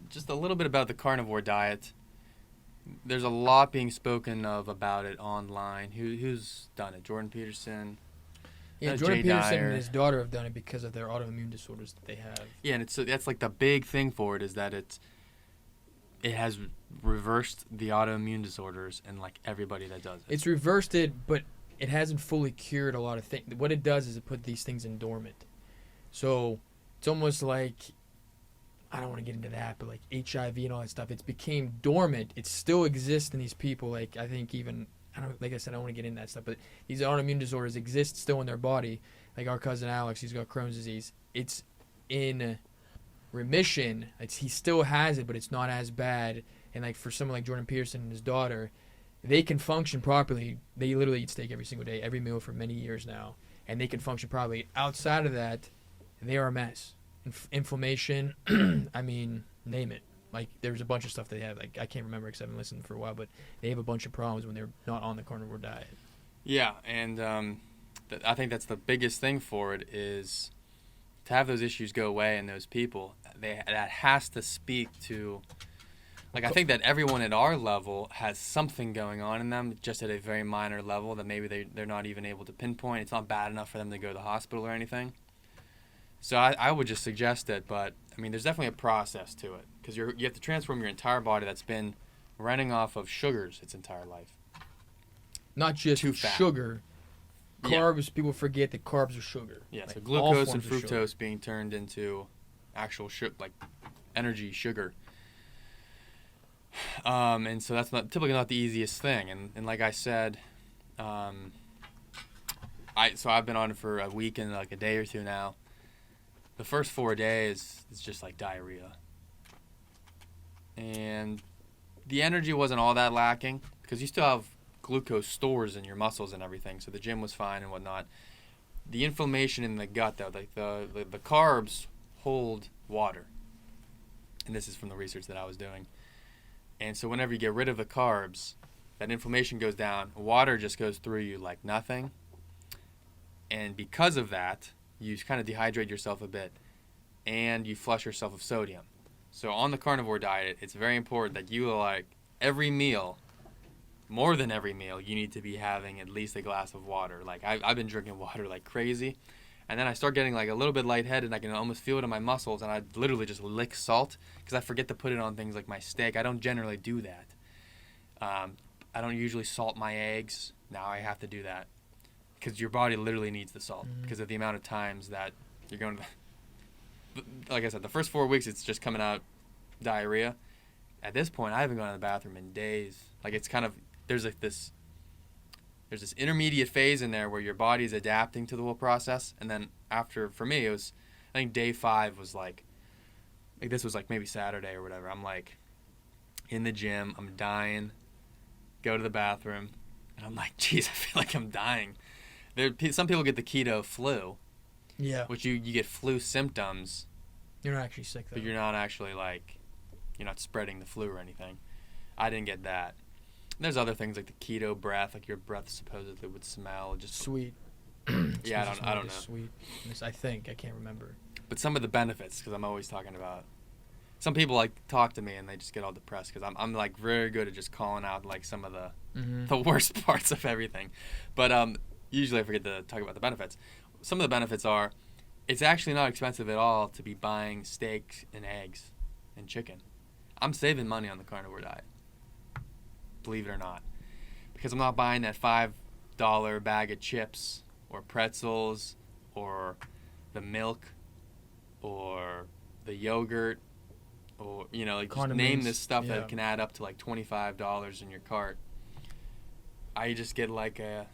just a little bit about the carnivore diet. There's a lot being spoken of about it online. Who's done it? Jordan Peterson, Yeah, Jordan Jay Peterson and Dyer. his daughter have done it because of their autoimmune disorders that they have. Yeah, and that's like the big thing for it is that it has reversed the autoimmune disorders in like everybody that does it. It's reversed it, but it hasn't fully cured a lot of things. What it does is it put these things in dormant. So it's almost like, I don't want to get into that, but like HIV and all that stuff, it's became dormant. It still exists in these people. Like I think even like I said, I don't want to get into that stuff, but these autoimmune disorders exist still in their body. Like our cousin Alex, he's got Crohn's disease. It's in remission. He still has it, but it's not as bad. And like for someone like Jordan Peterson and his daughter, they can function properly. They literally eat steak every single day, every meal for many years now, and they can function properly. Outside of that, they are a mess. Inflammation, I mean, name it. Like there's a bunch of stuff they have. Like I can't remember because I haven't listened for a while, but they have a bunch of problems when they're not on the carnivore diet. Yeah, and I think that's the biggest thing for it is to have those issues go away in those people. That has to speak to, like, I think that everyone at our level has something going on in them, just at a very minor level that maybe they're not even able to pinpoint. It's not bad enough for them to go to the hospital or anything. So I would just suggest it, but I mean, there's definitely a process to it because you have to transform your entire body that's been running off of sugars its entire life. Not just sugar. Carbs, people forget that carbs are sugar. Yeah, like so glucose and fructose being turned into actual like energy sugar. And so that's typically not the easiest thing. And like I said, I've been on it for a week and like a day or two now. The first 4 days is just like diarrhea. And the energy wasn't all that lacking because you still have glucose stores in your muscles and everything, so the gym was fine and whatnot. The inflammation in the gut, though, like the carbs hold water. And this is from the research that I was doing. And so whenever you get rid of the carbs, that inflammation goes down, water just goes through you like nothing. And because of that, you kind of dehydrate yourself a bit, and you flush yourself of sodium. So on the carnivore diet, it's very important that you, like, every meal, more than every meal, you need to be having at least a glass of water. Like, I've been drinking water like crazy, and then I start getting, like, a little bit lightheaded, and I can almost feel it in my muscles, and I literally just lick salt, because I forget to put it on things like my steak. I don't generally do that. I don't usually salt my eggs. Now I have to do that. Because your body literally needs the salt because of the amount of times that you're going to. Like I said, the first 4 weeks it's just coming out diarrhea. At this point, I haven't gone to the bathroom in days. Like it's kind of there's this intermediate phase in there where your body's adapting to the whole process, and then after, for me, it was, I think day 5 was like this was like maybe Saturday or whatever. I'm like in the gym, I'm dying, go to the bathroom, and I'm like, geez, I feel like I'm dying. Some people get the keto flu, which you get flu symptoms. You're not actually sick, though. But you're not actually, like, you're not spreading the flu or anything. I didn't get that. And there's other things like the keto breath, like your breath supposedly would smell just sweet. Yeah, I don't know. Sweet. I think I can't remember. But some of the benefits, because I'm always talking about. Some people like talk to me and they just get all depressed because I'm like very good at just calling out like some of the worst parts of everything. But usually I forget to talk about the benefits. Some of the benefits are it's actually not expensive at all to be buying steaks and eggs and chicken. I'm saving money on the carnivore diet, believe it or not, because I'm not buying that $5 bag of chips or pretzels or the milk or the yogurt or, you know, like just name this stuff that can add up to like $25 in your cart. I just get like a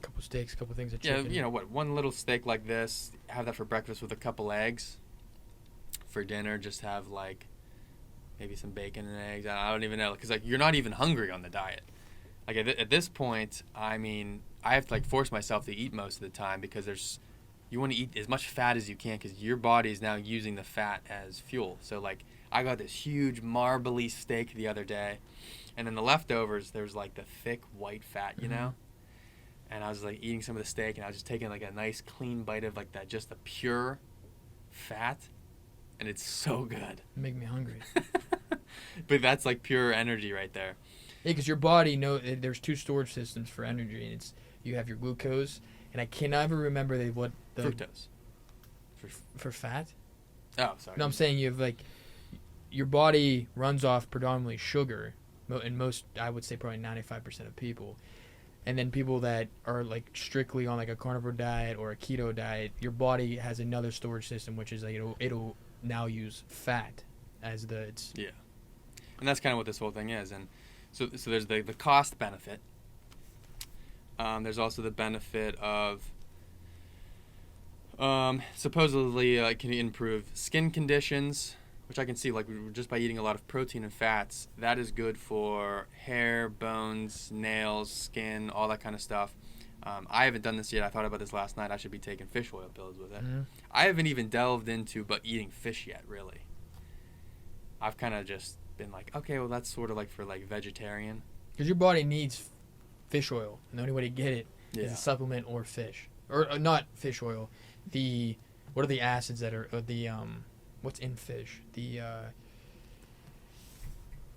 couple steaks, a couple things of chicken. Yeah, you know what? One little steak like this, have that for breakfast with a couple eggs. For dinner, just have like maybe some bacon and eggs. I don't even know, because like you're not even hungry on the diet. Like at this point, I mean, I have to like force myself to eat most of the time because you want to eat as much fat as you can because your body is now using the fat as fuel. So like I got this huge marbly steak the other day, and then the leftovers there's like the thick white fat, you know. And I was like eating some of the steak, and I was just taking like a nice clean bite of like that, just the pure fat. and it's so good. Make me hungry. But that's like pure energy right there. Yeah, because your body there's two storage systems for energy, and you have your glucose, and I can never remember what the Fructose. for fat. Oh, sorry. No, I'm saying you have like your body runs off predominantly sugar, and most, I would say probably 95% of people, and then people that are like strictly on like a carnivore diet or a keto diet, your body has another storage system, which is like it'll now use fat as yeah, and that's kind of what this whole thing is. And so there's the cost benefit. There's also the benefit of supposedly can improve skin conditions, which I can see like just by eating a lot of protein and fats. That is good for hair, bones, nails, skin, all that kind of stuff. I haven't done this yet. I thought about this last night. I should be taking fish oil pills with it. Mm-hmm. I haven't even delved into eating fish yet, really. I've kind of just been like, okay, well, that's sort of like for like vegetarian. Because your body needs fish oil, and the only way to get it is Yeah. a supplement or fish, or not fish oil. What are the acids that are what's in fish? You know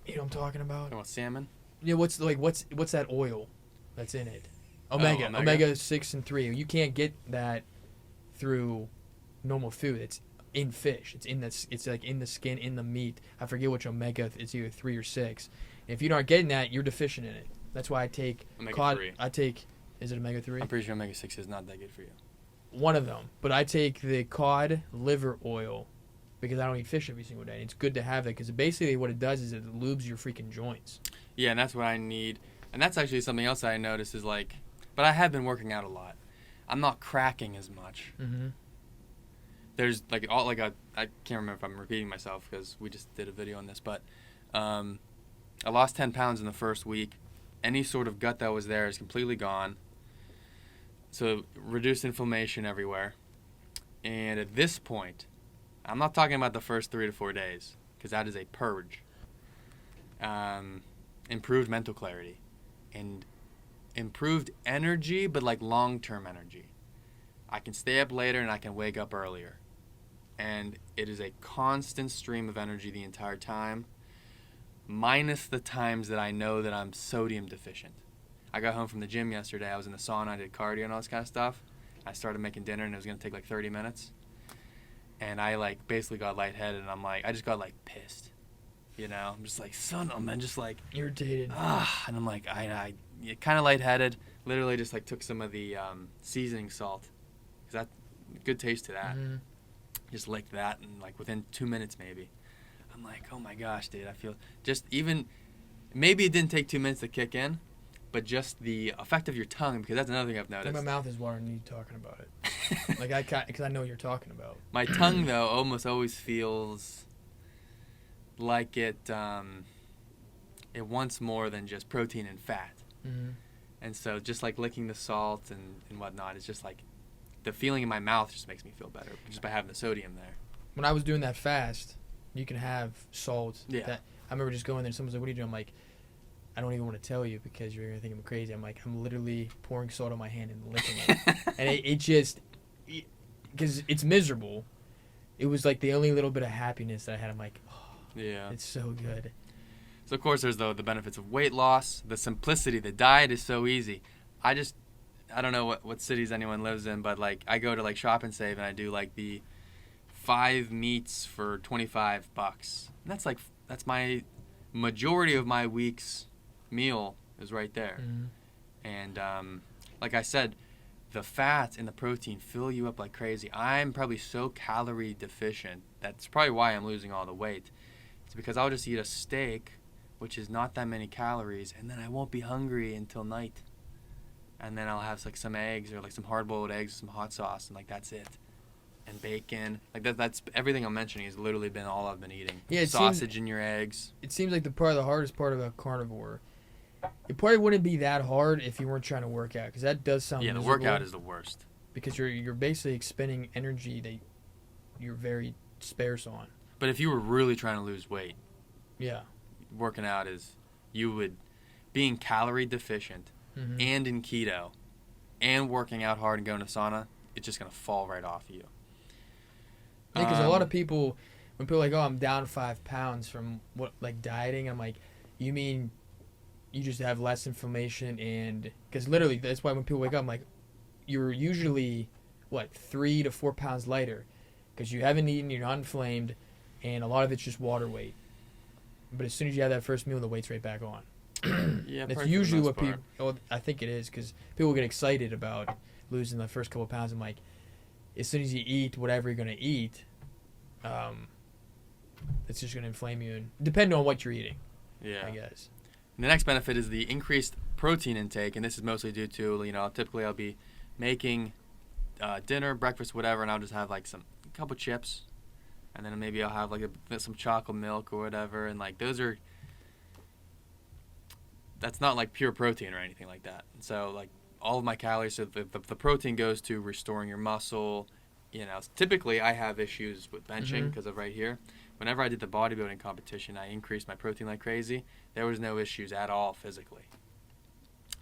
what I'm talking about? You want salmon? Yeah, what's that oil that's in it? Omega. Omega 6 and 3. You can't get that through normal food. It's in fish. It's like in the skin, in the meat. I forget which omega. It's either 3 or 6. If you're not getting that, you're deficient in it. That's why I take Omega cod. 3. Is it omega 3? I'm pretty sure omega 6 is not that good for you. One of them, but I take the cod liver oil because I don't eat fish every single day. And it's good to have that because basically what it does is it lubes your freaking joints. Yeah, and that's what I need. And that's actually something else I noticed is like, but I have been working out a lot. I'm not cracking as much. Mm-hmm. There's like I can't remember if I'm repeating myself because we just did a video on this, but I lost 10 pounds in the first week. Any sort of gut that was there is completely gone. So reduced inflammation everywhere. And at this point, I'm not talking about the first 3 to 4 days because that is a purge. Improved mental clarity and improved energy, but like long-term energy. I can stay up later and I can wake up earlier. And it is a constant stream of energy the entire time, minus the times that I know that I'm sodium deficient. I got home from the gym yesterday. I was in the sauna. I did cardio and all this kind of stuff. I started making dinner and it was going to take like 30 minutes. And I like basically got lightheaded and I just got like pissed. You know, I'm just like, I'm just like Irritated. and I'm like, I kind of lightheaded. Literally just like took some of the seasoning salt. Cause that good taste to that. Mm-hmm. Just licked that and like within 2 minutes maybe. I'm like, oh my gosh, dude, I feel just even, maybe it didn't take 2 minutes to kick in, but just the effect of your tongue, because that's another thing I've noticed. My mouth is watering you talking about it. Like because I know what you're talking about. My tongue though almost always feels like it wants more than just protein and fat. Mm-hmm. And so just like licking the salt and whatnot, it's just like the feeling in my mouth just makes me feel better just by having the sodium there. When I was doing that fast, you can have salt. Yeah. I remember just going there and someone's like, what are you doing? I'm like, I don't even want to tell you because you're going to think I'm crazy. I'm like, I'm literally pouring salt on my hand and licking it. And it just, because it's miserable, it was like the only little bit of happiness that I had. I'm like, oh, Yeah. it's so good. So of course there's the benefits of weight loss, the simplicity. The diet is so easy. I don't know what cities anyone lives in, but like I go to like Shop and Save and I do like the 5 meats for $25. And that's my majority of my week's meal is right there. Mm-hmm. And like I said, the fats and the protein fill you up like crazy. I'm probably so calorie deficient. That's probably why I'm losing all the weight. It's because I'll just eat a steak, which is not that many calories, and then I won't be hungry until night. And then I'll have like some eggs or like some hard-boiled eggs, some hot sauce, and like that's it. And bacon. Like that's everything I'm mentioning has literally been all I've been eating. Yeah, sausage in your eggs. It seems like the hardest part about carnivore, it probably wouldn't be that hard if you weren't trying to work out, because that does sound Yeah, the miserable, workout is the worst. because you're basically expending energy that you're very sparse on. But if you were really trying to lose weight, Yeah. working out being calorie deficient Mm-hmm. and in keto and working out hard and going to sauna, it's just going to fall right off you. Because a lot of people, when people are like, oh, I'm down 5 pounds from what like dieting, I'm like, you mean you just have less inflammation? And because literally that's why when people wake up, I'm like, you're usually what 3 to 4 pounds lighter because you haven't eaten, you're not inflamed, and a lot of it's just water weight. But as soon as you have that first meal, the weight's right back on. Yeah, That's probably usually for what the most people. Oh, I think it is because people get excited about losing the first couple of pounds. I'm like, as soon as you eat whatever you're gonna eat, it's just gonna inflame you, and depending on what you're eating. Yeah. I guess. And the next benefit is the increased protein intake, and this is mostly due to typically I'll be making dinner, breakfast, whatever, and I'll just have like a couple chips, and then maybe I'll have like some chocolate milk or whatever, and like that's not like pure protein or anything like that. And so like all of my calories, so the protein goes to restoring your muscle. Typically I have issues with benching because of right here. Whenever I did the bodybuilding competition, I increased my protein like crazy. There was no issues at all physically.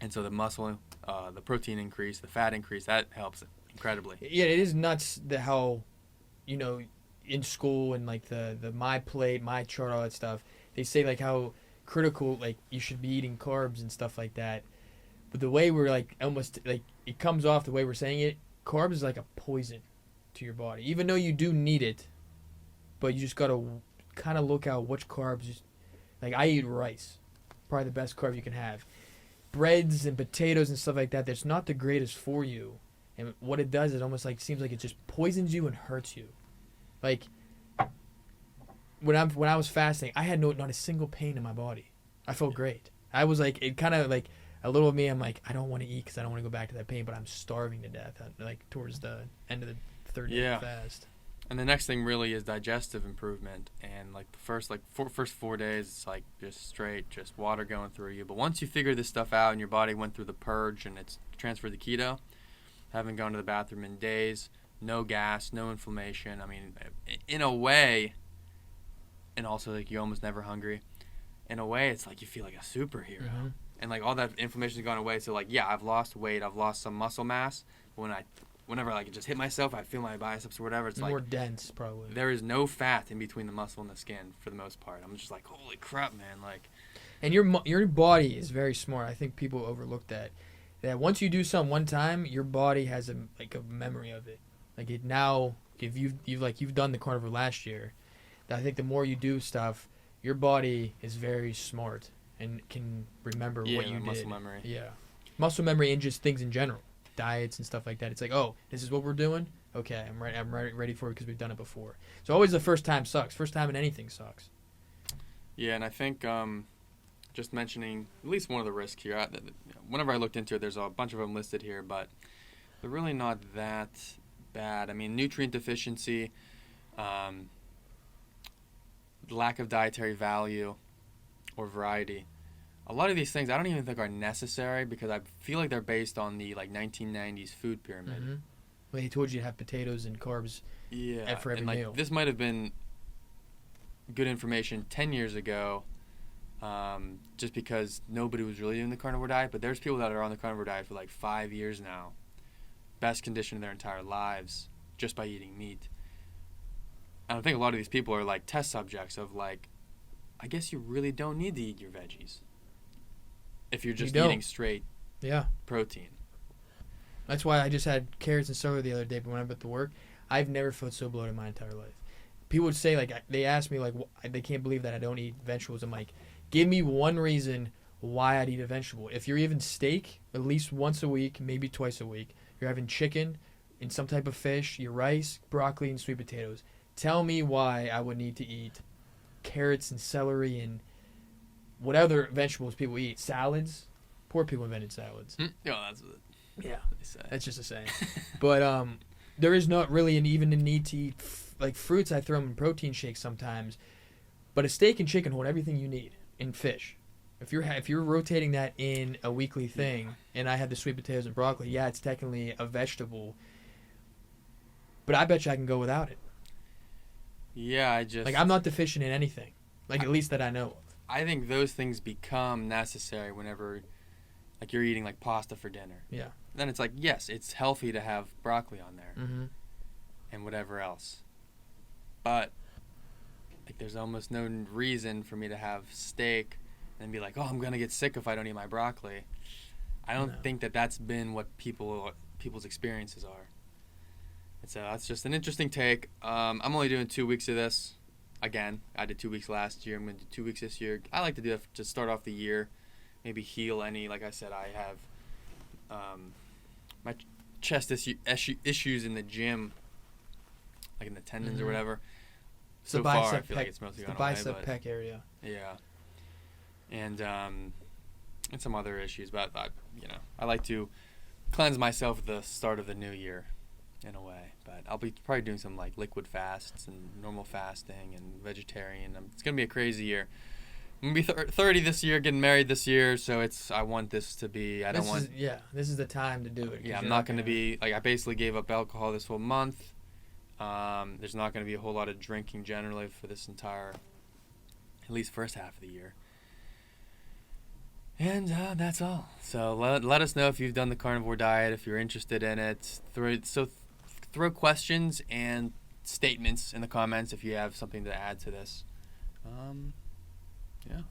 And so the muscle, the protein increase, the fat increase, that helps incredibly. Yeah, it is nuts how, in school and like the my plate, my chart, all that stuff, they say like how critical like you should be eating carbs and stuff like that. But the way we're like almost like it comes off the way we're saying it, carbs is like a poison to your body. Even though you do need it, but you just gotta kind of look out which carbs. Like I eat rice, probably the best carb you can have. Breads and potatoes and stuff like that. That's not the greatest for you. And what it does is almost like seems like it just poisons you and hurts you. Like when I was fasting, I had not a single pain in my body. I felt great. I was like, it kind of like a little of me. I'm like, I don't want to eat because I don't want to go back to that pain, but I'm starving to death. Like towards the end of the third day fast. And the next thing really is digestive improvement. And like the first 4 days, it's like just straight, just water going through you. But once you figure this stuff out and your body went through the purge and it's transferred to keto, haven't gone to the bathroom in days, no gas, no inflammation. I mean, in a way, and also like you're almost never hungry. In a way, it's like you feel like a superhero. Mm-hmm. And like all that inflammation's gone away. So like, yeah, I've lost weight, I've lost some muscle mass. But whenever like I just hit myself, I feel my biceps or whatever. It's more like dense, probably. There is no fat in between the muscle and the skin for the most part. I'm just like, holy crap, man! Like, and your body is very smart. I think people overlook that. That once you do something one time, your body has a memory of it. Like it now, if you've done the carnivore last year, I think the more you do stuff, your body is very smart and can remember what you did. Muscle memory. Yeah, muscle memory and just things in general. Diets and stuff like that. It's like, oh, this is what we're doing. Okay, I'm ready for it because we've done it before. So always the first time sucks. First time in anything sucks. Yeah, and I think just mentioning at least one of the risks here. Whenever I looked into it, there's a bunch of them listed here, but they're really not that bad. I mean, nutrient deficiency, lack of dietary value or variety. A lot of these things I don't even think are necessary because I feel like they're based on the 1990s food pyramid. Mm-hmm. Well, he told you to have potatoes and carbs for every meal. This might have been good information 10 years ago just because nobody was really doing the carnivore diet, but there's people that are on the carnivore diet for like 5 years now. Best condition of their entire lives just by eating meat. And I think a lot of these people are like test subjects of like, I guess you really don't need to eat your veggies if you're just eating straight protein. That's why I just had carrots and celery the other day, but when I went to work, I've never felt so bloated in my entire life. People would say, like, they ask me, like, they can't believe that I don't eat vegetables. I'm like, give me one reason why I'd eat a vegetable. If you're even steak, at least once a week, maybe twice a week, you're having chicken and some type of fish, your rice, broccoli, and sweet potatoes. Tell me why I would need to eat carrots and celery and what other vegetables people eat. Salads. Poor people invented salads. That's what they say. That's just a saying. But there is not really even a need to eat like fruits. I throw them in protein shakes sometimes. But a steak and chicken hold everything you need. And fish. If you're rotating that in a weekly thing, and I have the sweet potatoes and broccoli, yeah, it's technically a vegetable. But I bet you I can go without it. Yeah, I'm not deficient in anything. At least that I know of. I think those things become necessary whenever, like, you're eating, like, pasta for dinner. Yeah. Then it's like, yes, it's healthy to have broccoli on there. Mm-hmm. And whatever else. But like there's almost no reason for me to have steak and be like, oh, I'm gonna get sick if I don't eat my broccoli. I don't No. think that that's been what people's experiences are. And so that's just an interesting take. I'm only doing 2 weeks of this. Again, I did 2 weeks last year. I'm going to do 2 weeks this year. I like to do that to start off the year. Maybe heal any, like I said, I have my chest issues in the gym, like in the tendons or whatever. It's So the far, I bicep feel pec, like it's mostly it's the gone away. bicep But pec area. yeah. And some other issues. But, I like to cleanse myself at the start of the new year in a way. But I'll be probably doing some like liquid fasts and normal fasting and vegetarian. It's gonna be a crazy year. I'm gonna be 30 this year, getting married this year, so I want this to be. This is the time to do it. 'Cause Yeah, I'm you're not gonna be like, I basically gave up alcohol this whole month. There's not gonna be a whole lot of drinking generally for this entire, at least first half of the year. And that's all. So let us know if you've done the carnivore diet, if you're interested in it. Throw questions and statements in the comments if you have something to add to this. Yeah.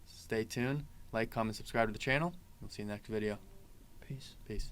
Stay tuned. Like, comment, subscribe to the channel. We'll see you next video. Peace. Peace.